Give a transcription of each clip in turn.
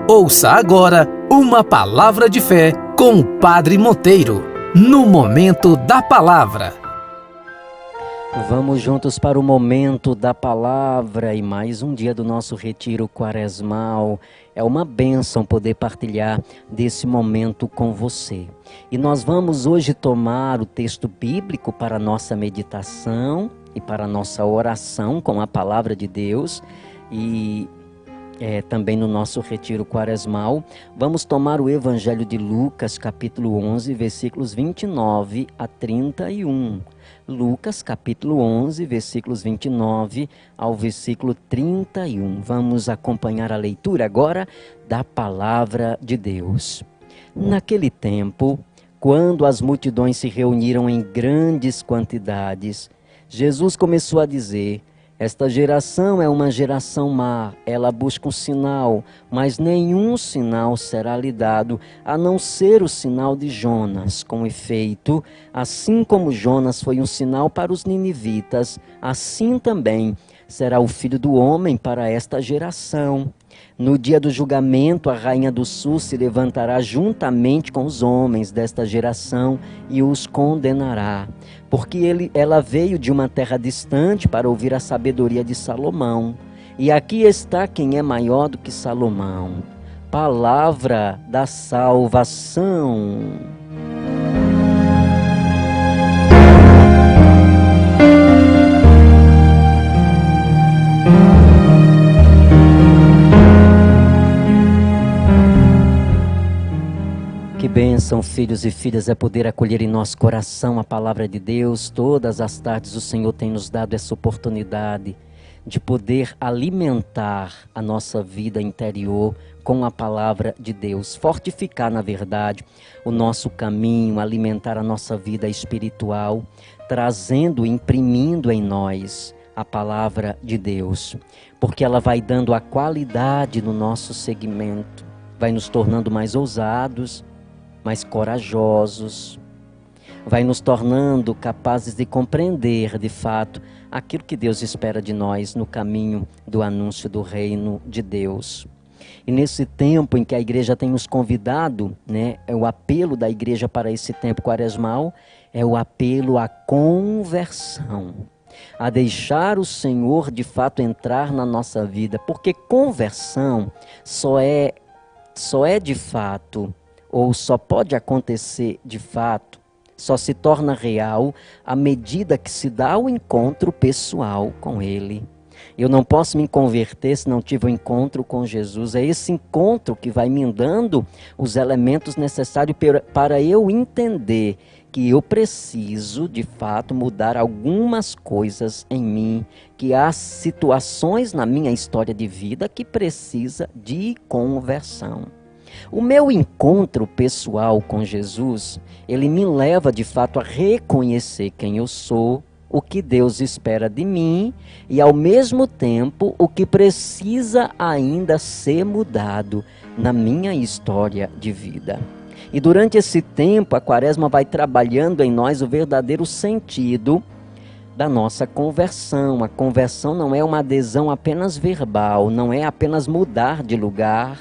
Ouça agora uma palavra de fé com o Padre Monteiro, no Momento da Palavra. Vamos juntos para o Momento da Palavra e mais um dia do nosso retiro quaresmal. É uma bênção poder partilhar desse momento com você. E nós vamos hoje tomar o texto bíblico para a nossa meditação e para a nossa oração com a Palavra de Deus. E também no nosso retiro quaresmal, vamos tomar o Evangelho de Lucas, capítulo 11, versículos 29 a 31. Lucas, capítulo 11, versículos 29 ao versículo 31. Vamos acompanhar a leitura agora da Palavra de Deus. Naquele tempo, quando as multidões se reuniram em grandes quantidades, Jesus começou a dizer: esta geração é uma geração má, ela busca um sinal, mas nenhum sinal será lhe dado, a não ser o sinal de Jonas. Com efeito, assim como Jonas foi um sinal para os ninivitas, assim também será o Filho do Homem para esta geração. No dia do julgamento, a rainha do sul se levantará juntamente com os homens desta geração e os condenará, porque ela veio de uma terra distante para ouvir a sabedoria de Salomão. E aqui está quem é maior do que Salomão. Palavra da salvação. Que bênção, filhos e filhas, é poder acolher em nosso coração a palavra de Deus. Todas as tardes o Senhor tem nos dado essa oportunidade de poder alimentar a nossa vida interior com a palavra de Deus. Fortificar, na verdade, o nosso caminho, alimentar a nossa vida espiritual, trazendo, imprimindo em nós a palavra de Deus. Porque ela vai dando a qualidade no nosso segmento, vai nos tornando mais ousados, mais corajosos, vai nos tornando capazes de compreender de fato aquilo que Deus espera de nós no caminho do anúncio do reino de Deus. E nesse tempo em que a igreja tem nos convidado, é o apelo da igreja para esse tempo quaresmal, é o apelo à conversão, a deixar o Senhor de fato entrar na nossa vida, porque conversão só é de fato, ou só pode acontecer de fato, só se torna real à medida que se dá o encontro pessoal com Ele. Eu não posso me converter se não tiver um encontro com Jesus. É esse encontro que vai me dando os elementos necessários para eu entender que eu preciso, de fato, mudar algumas coisas em mim, que há situações na minha história de vida que precisa de conversão. O meu encontro pessoal com Jesus, ele me leva de fato a reconhecer quem eu sou, o que Deus espera de mim e ao mesmo tempo o que precisa ainda ser mudado na minha história de vida. E durante esse tempo a Quaresma vai trabalhando em nós o verdadeiro sentido da nossa conversão. A conversão não é uma adesão apenas verbal, não é apenas mudar de lugar,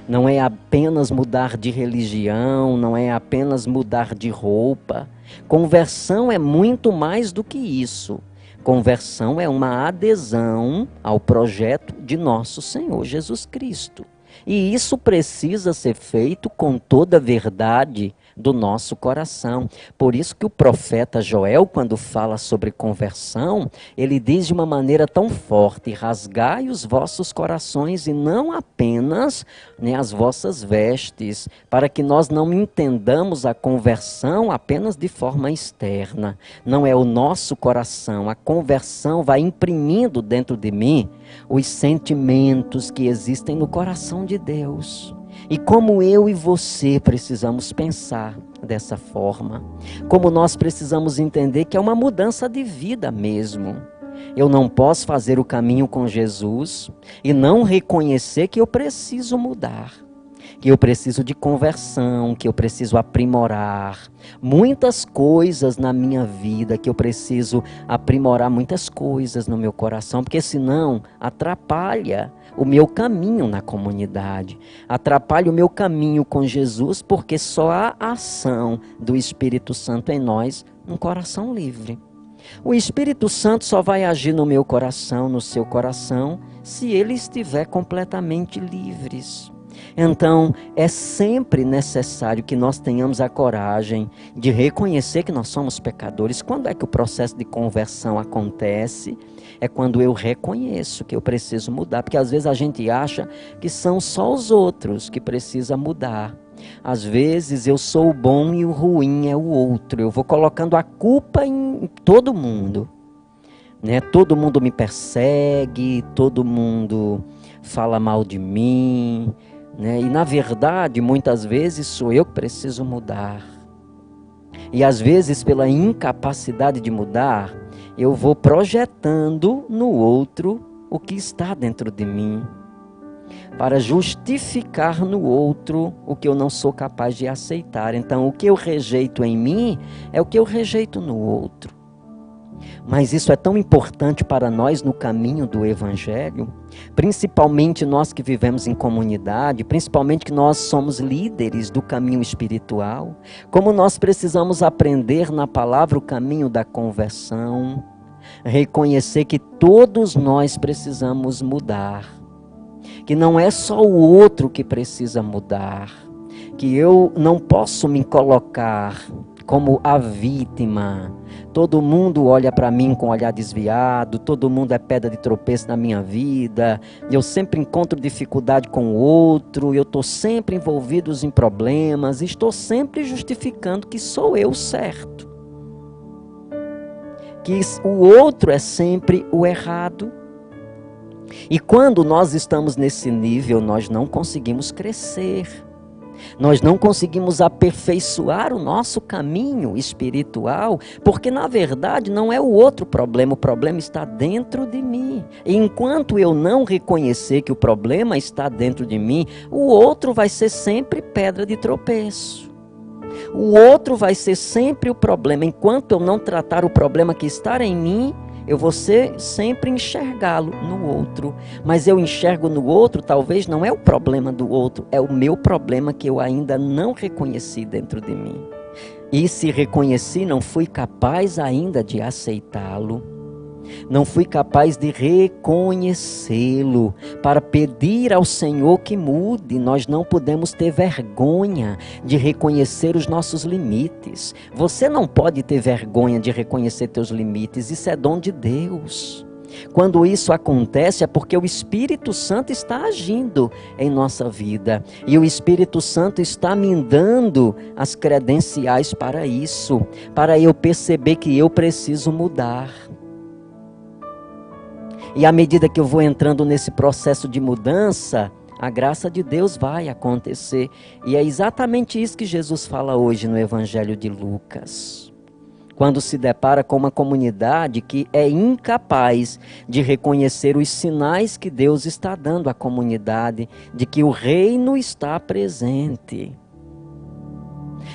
não é apenas mudar de religião, não é apenas mudar de roupa. Conversão é muito mais do que isso. Conversão é uma adesão ao projeto de nosso Senhor Jesus Cristo. E isso precisa ser feito com toda a verdade do nosso coração. Por isso que o profeta Joel, quando fala sobre conversão, ele diz de uma maneira tão forte: rasgai os vossos corações e não apenas as vossas vestes, para que nós não entendamos a conversão apenas de forma externa. Não é o nosso coração, a conversão vai imprimindo dentro de mim os sentimentos que existem no coração de Deus. E como eu e você precisamos pensar dessa forma, como nós precisamos entender que é uma mudança de vida mesmo. Eu não posso fazer o caminho com Jesus e não reconhecer que eu preciso mudar. que eu preciso de conversão, que eu preciso aprimorar. Muitas coisas na minha vida, que eu preciso aprimorar muitas coisas no meu coração, porque senão atrapalha o meu caminho na comunidade, atrapalha o meu caminho com Jesus, porque só há ação do Espírito Santo em nós, um coração livre. O Espírito Santo só vai agir no meu coração, no seu coração, se ele estiver completamente livres. Então, é sempre necessário que nós tenhamos a coragem de reconhecer que nós somos pecadores. Quando é que o processo de conversão acontece? É quando eu reconheço que eu preciso mudar, porque às vezes a gente acha que são só os outros que precisam mudar. Às vezes eu sou o bom e o ruim é o outro. Eu vou colocando a culpa em todo mundo, né? Todo mundo me persegue, todo mundo fala mal de mim, né? E na verdade, muitas vezes sou eu que preciso mudar. E às vezes, pela incapacidade de mudar, eu vou projetando no outro o que está dentro de mim, para justificar no outro o que eu não sou capaz de aceitar. Então, o que eu rejeito em mim é o que eu rejeito no outro. Mas isso é tão importante para nós no caminho do Evangelho, principalmente nós que vivemos em comunidade, principalmente que nós somos líderes do caminho espiritual, como nós precisamos aprender na palavra o caminho da conversão, reconhecer que todos nós precisamos mudar, que não é só o outro que precisa mudar, que eu não posso me colocar como a vítima. Todo mundo olha para mim com um olhar desviado, todo mundo é pedra de tropeço na minha vida, eu sempre encontro dificuldade com o outro, eu estou sempre envolvido em problemas, estou sempre justificando que sou eu certo, que o outro é sempre o errado. E quando nós estamos nesse nível, nós não conseguimos crescer. Nós não conseguimos aperfeiçoar o nosso caminho espiritual, porque na verdade não é o outro problema, o problema está dentro de mim. E enquanto eu não reconhecer que o problema está dentro de mim, o outro vai ser sempre pedra de tropeço. O outro vai ser sempre o problema. Enquanto eu não tratar o problema que está em mim, eu vou sempre enxergá-lo no outro. Mas eu enxergo no outro, talvez não é o problema do outro, é o meu problema que eu ainda não reconheci dentro de mim. E se reconheci, não fui capaz ainda de aceitá-lo. Não fui capaz de reconhecê-lo, para pedir ao Senhor que mude. Nós não podemos ter vergonha de reconhecer os nossos limites. Você não pode ter vergonha de reconhecer teus limites, isso é dom de Deus. Quando isso acontece é porque o Espírito Santo está agindo em nossa vida. E o Espírito Santo está me dando as credenciais para isso, para eu perceber que eu preciso mudar. E à medida que eu vou entrando nesse processo de mudança, a graça de Deus vai acontecer. E é exatamente isso que Jesus fala hoje no Evangelho de Lucas. Quando se depara com uma comunidade que é incapaz de reconhecer os sinais que Deus está dando à comunidade, de que o reino está presente.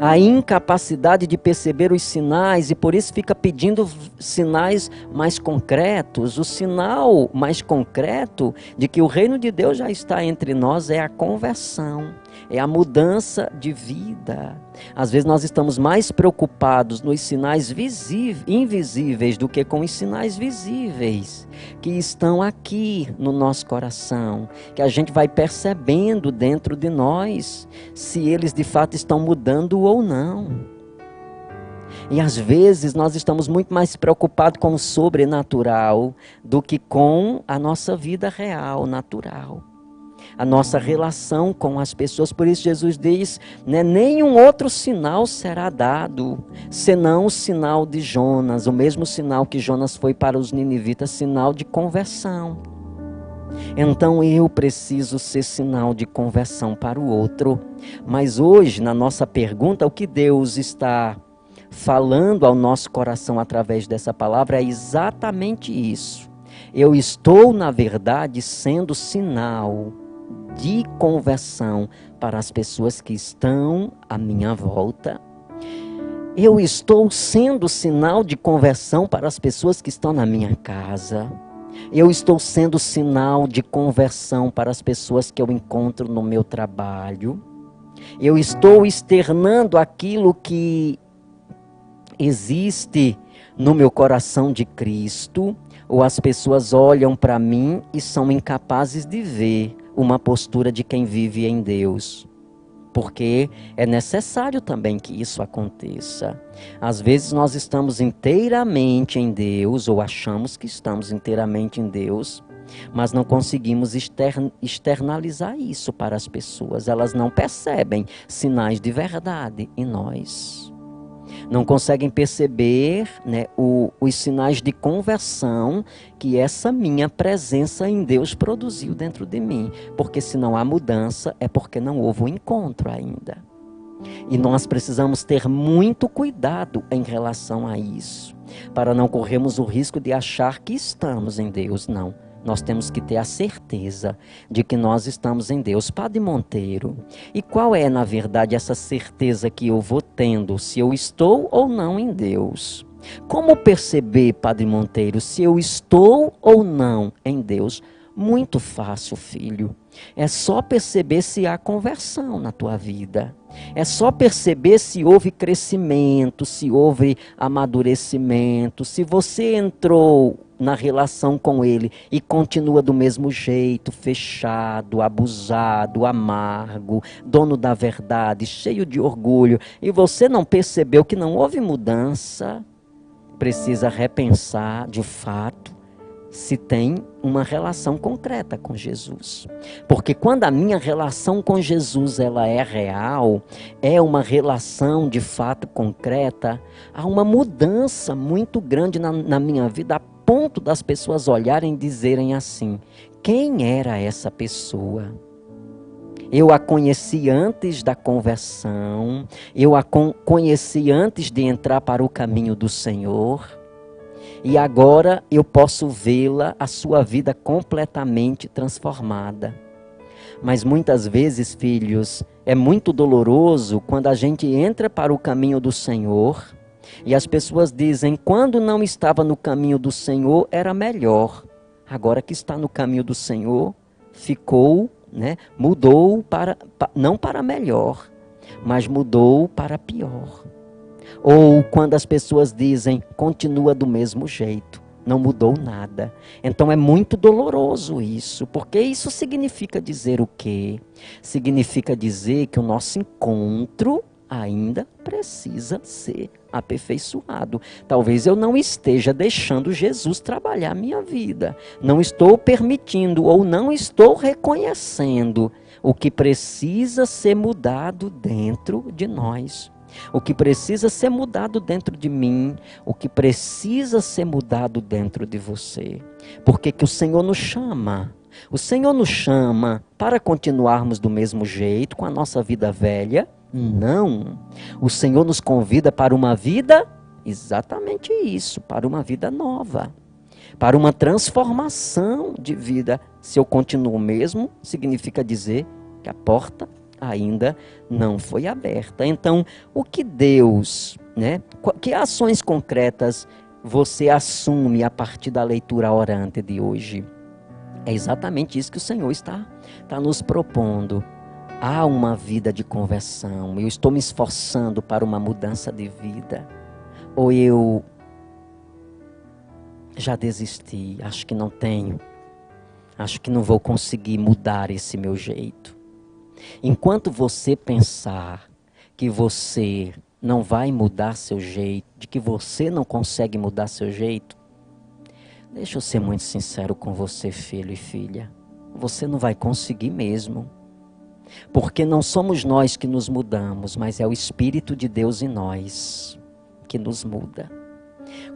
A incapacidade de perceber os sinais, e por isso fica pedindo sinais mais concretos. O sinal mais concreto de que o reino de Deus já está entre nós é a conversão, é a mudança de vida. Às vezes nós estamos mais preocupados nos sinais invisíveis do que com os sinais visíveis, que estão aqui no nosso coração, que a gente vai percebendo dentro de nós, se eles de fato estão mudando ou não. E às vezes nós estamos muito mais preocupados com o sobrenatural do que com a nossa vida real, natural. A nossa relação com as pessoas. Por isso Jesus diz, né, nenhum outro sinal será dado, senão o sinal de Jonas, o mesmo sinal que Jonas foi para os ninivitas, sinal de conversão. Então eu preciso ser sinal de conversão para o outro. Mas hoje, na nossa pergunta, o que Deus está falando ao nosso coração através dessa palavra é exatamente isso. Eu estou, na verdade, sendo sinal de conversão para as pessoas que estão à minha volta? Eu estou sendo sinal de conversão para as pessoas que estão na minha casa? Eu estou sendo sinal de conversão para as pessoas que eu encontro no meu trabalho? Eu estou externando aquilo que existe no meu coração de Cristo? Ou as pessoas olham para mim e são incapazes de ver uma postura de quem vive em Deus? Porque é necessário também que isso aconteça. Às vezes nós estamos inteiramente em Deus, ou achamos que estamos inteiramente em Deus, mas não conseguimos externalizar isso para as pessoas. Elas não percebem sinais de verdade em nós. Não conseguem perceber, né, os sinais de conversão que essa minha presença em Deus produziu dentro de mim. Porque se não há mudança, é porque não houve um encontro ainda. E nós precisamos ter muito cuidado em relação a isso, para não corrermos o risco de achar que estamos em Deus. Não. Nós temos que ter a certeza de que nós estamos em Deus. Padre Monteiro, e qual é, na verdade, essa certeza que eu vou tendo, se eu estou ou não em Deus? Como perceber, Padre Monteiro, se eu estou ou não em Deus? Muito fácil, filho. É só perceber se há conversão na tua vida. É só perceber se houve crescimento, se houve amadurecimento, se você entrou na relação com Ele e continua do mesmo jeito, fechado, abusado, amargo, dono da verdade, cheio de orgulho, e você não percebeu que não houve mudança, precisa repensar de fato se tem uma relação concreta com Jesus. Porque quando a minha relação com Jesus ela é real, é uma relação de fato concreta, há uma mudança muito grande na minha vida, a ponto das pessoas olharem e dizerem assim: quem era essa pessoa? Eu a conheci antes da conversão, eu a conheci antes de entrar para o caminho do Senhor. E agora eu posso vê-la, a sua vida completamente transformada. Mas muitas vezes, filhos, é muito doloroso quando a gente entra para o caminho do Senhor e as pessoas dizem: quando não estava no caminho do Senhor era melhor. Agora que está no caminho do Senhor, ficou, né, mudou não para melhor, mas mudou para pior. Ou quando as pessoas dizem: continua do mesmo jeito, não mudou nada. Então é muito doloroso isso, porque isso significa dizer o quê? Significa dizer que o nosso encontro ainda precisa ser aperfeiçoado. Talvez eu não esteja deixando Jesus trabalhar a minha vida. Não estou permitindo ou não estou reconhecendo o que precisa ser mudado dentro de nós. O que precisa ser mudado dentro de mim, o que precisa ser mudado dentro de você. Porque que o Senhor nos chama? O Senhor nos chama para continuarmos do mesmo jeito, com a nossa vida velha? Não. O Senhor nos convida para uma vida, exatamente isso, para uma vida nova. Para uma transformação de vida. Se eu continuo o mesmo, significa dizer que a porta ainda não foi aberta. Então, o que Deus, né? Que ações concretas você assume a partir da leitura orante de hoje? É exatamente isso que o Senhor está nos propondo. Há uma vida de conversão. Eu estou me esforçando para uma mudança de vida. Ou eu já desisti, acho que não tenho. Acho que não vou conseguir mudar esse meu jeito. Enquanto você pensar que você não vai mudar seu jeito, de que você não consegue mudar seu jeito, deixa eu ser muito sincero com você, filho e filha. Você não vai conseguir mesmo. Porque não somos nós que nos mudamos, mas é o Espírito de Deus em nós que nos muda.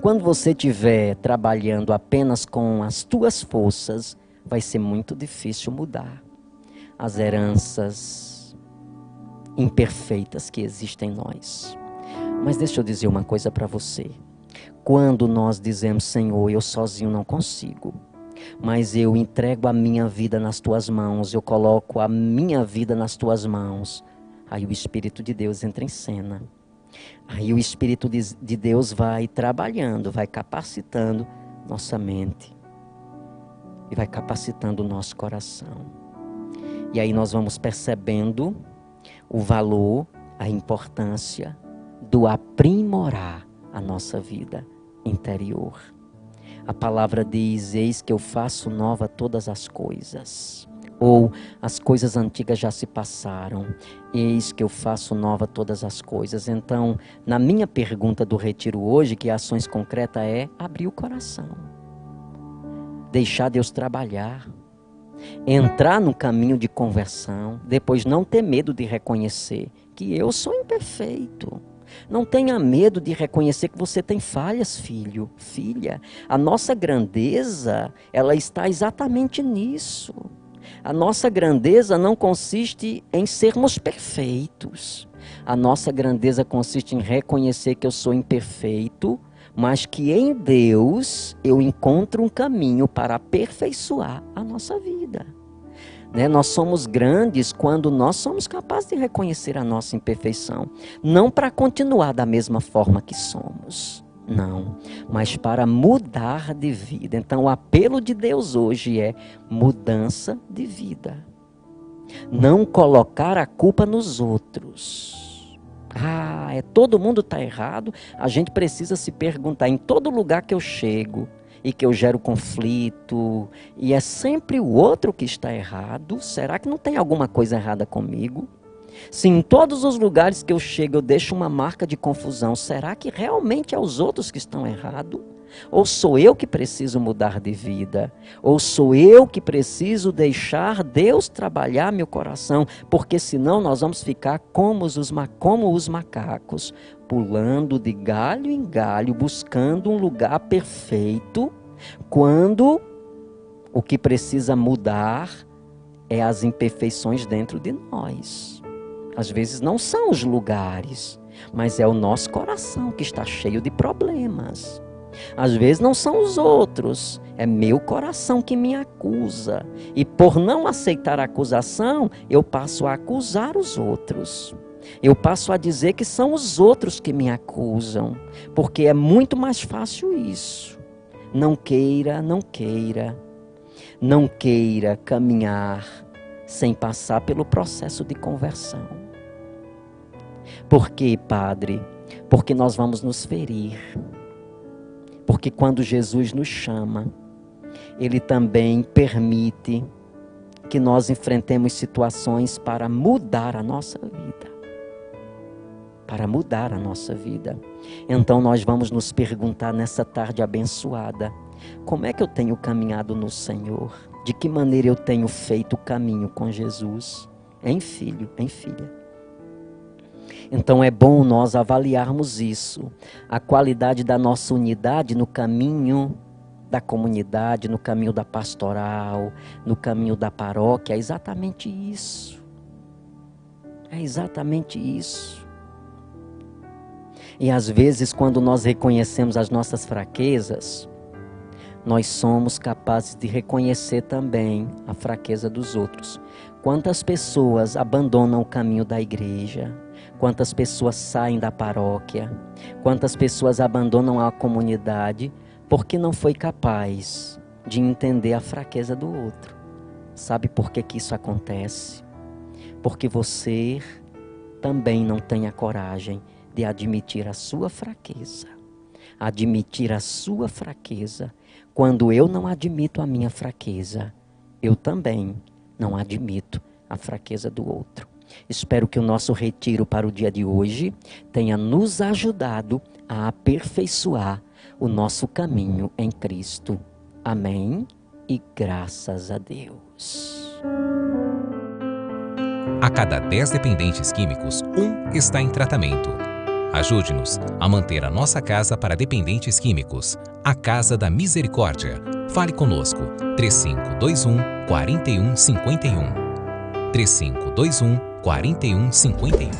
Quando você estiver trabalhando apenas com as tuas forças, vai ser muito difícil mudar as heranças imperfeitas que existem em nós. Mas deixa eu dizer uma coisa para você. Quando nós dizemos: Senhor, eu sozinho não consigo. mas eu entrego a minha vida nas tuas mãos, eu coloco a minha vida nas tuas mãos. Aí o Espírito de Deus entra em cena. Aí o Espírito de Deus vai trabalhando, vai capacitando nossa mente. E vai capacitando o nosso coração. E aí nós vamos percebendo o valor, a importância do aprimorar a nossa vida interior. A palavra diz: eis que eu faço nova todas as coisas. Ou as coisas antigas já se passaram, eis que eu faço nova todas as coisas. Então, na minha pergunta do retiro hoje, que ações concretas é abrir o coração. Deixar Deus trabalhar. Entrar no caminho de conversão. Depois não ter medo de reconhecer que eu sou imperfeito. Não tenha medo de reconhecer que você tem falhas, filho, filha. A nossa grandeza, ela está exatamente nisso. A nossa grandeza não consiste em sermos perfeitos. A nossa grandeza consiste em reconhecer que eu sou imperfeito, mas que em Deus eu encontro um caminho para aperfeiçoar a nossa vida. Nós somos grandes quando nós somos capazes de reconhecer a nossa imperfeição. Não para continuar da mesma forma que somos, não, mas para mudar de vida. Então o apelo de Deus hoje é mudança de vida. Não colocar a culpa nos outros. Todo mundo está errado. A gente precisa se perguntar em todo lugar que eu chego e que eu gero conflito, e é sempre o outro que está errado. Será que não tem alguma coisa errada comigo? Se em todos os lugares que eu chego eu deixo uma marca de confusão, será que realmente é os outros que estão errados? Ou sou eu que preciso mudar de vida? Ou sou eu que preciso deixar Deus trabalhar meu coração? Porque senão nós vamos ficar como os macacos, pulando de galho em galho, buscando um lugar perfeito, quando o que precisa mudar é as imperfeições dentro de nós. Às vezes não são os lugares, mas é o nosso coração que está cheio de problemas. Às vezes não são os outros, é meu coração que me acusa. E por não aceitar a acusação, eu passo a acusar os outros. Eu passo a dizer que são os outros que me acusam, porque é muito mais fácil isso. Não queira caminhar sem passar pelo processo de conversão. Por quê, Padre? Porque nós vamos nos ferir. Porque quando Jesus nos chama, Ele também permite que nós enfrentemos situações para mudar a nossa vida. Para mudar a nossa vida. Então nós vamos nos perguntar nessa tarde abençoada: como é que eu tenho caminhado no Senhor? De que maneira eu tenho feito o caminho com Jesus? Hein, filho, hein, filha? Então é bom nós avaliarmos isso, a qualidade da nossa unidade no caminho da comunidade, no caminho da pastoral, no caminho da paróquia. É exatamente isso. É exatamente isso. E às vezes, quando nós reconhecemos as nossas fraquezas, nós somos capazes de reconhecer também a fraqueza dos outros. Quantas pessoas abandonam o caminho da igreja? Quantas pessoas saem da paróquia? Quantas pessoas abandonam a comunidade porque não foi capaz de entender a fraqueza do outro? Sabe por que isso acontece? Porque você também não tem a coragem de admitir a sua fraqueza. Admitir a sua fraqueza. Quando eu não admito a minha fraqueza, eu também não admito a fraqueza do outro. Espero que o nosso retiro para o dia de hoje tenha nos ajudado a aperfeiçoar o nosso caminho em Cristo. Amém? E graças a Deus. A cada 10 dependentes químicos, 1 está em tratamento. Ajude-nos a manter a nossa casa para dependentes químicos. A Casa da Misericórdia. Fale conosco. 3521-4151. 3521-4151.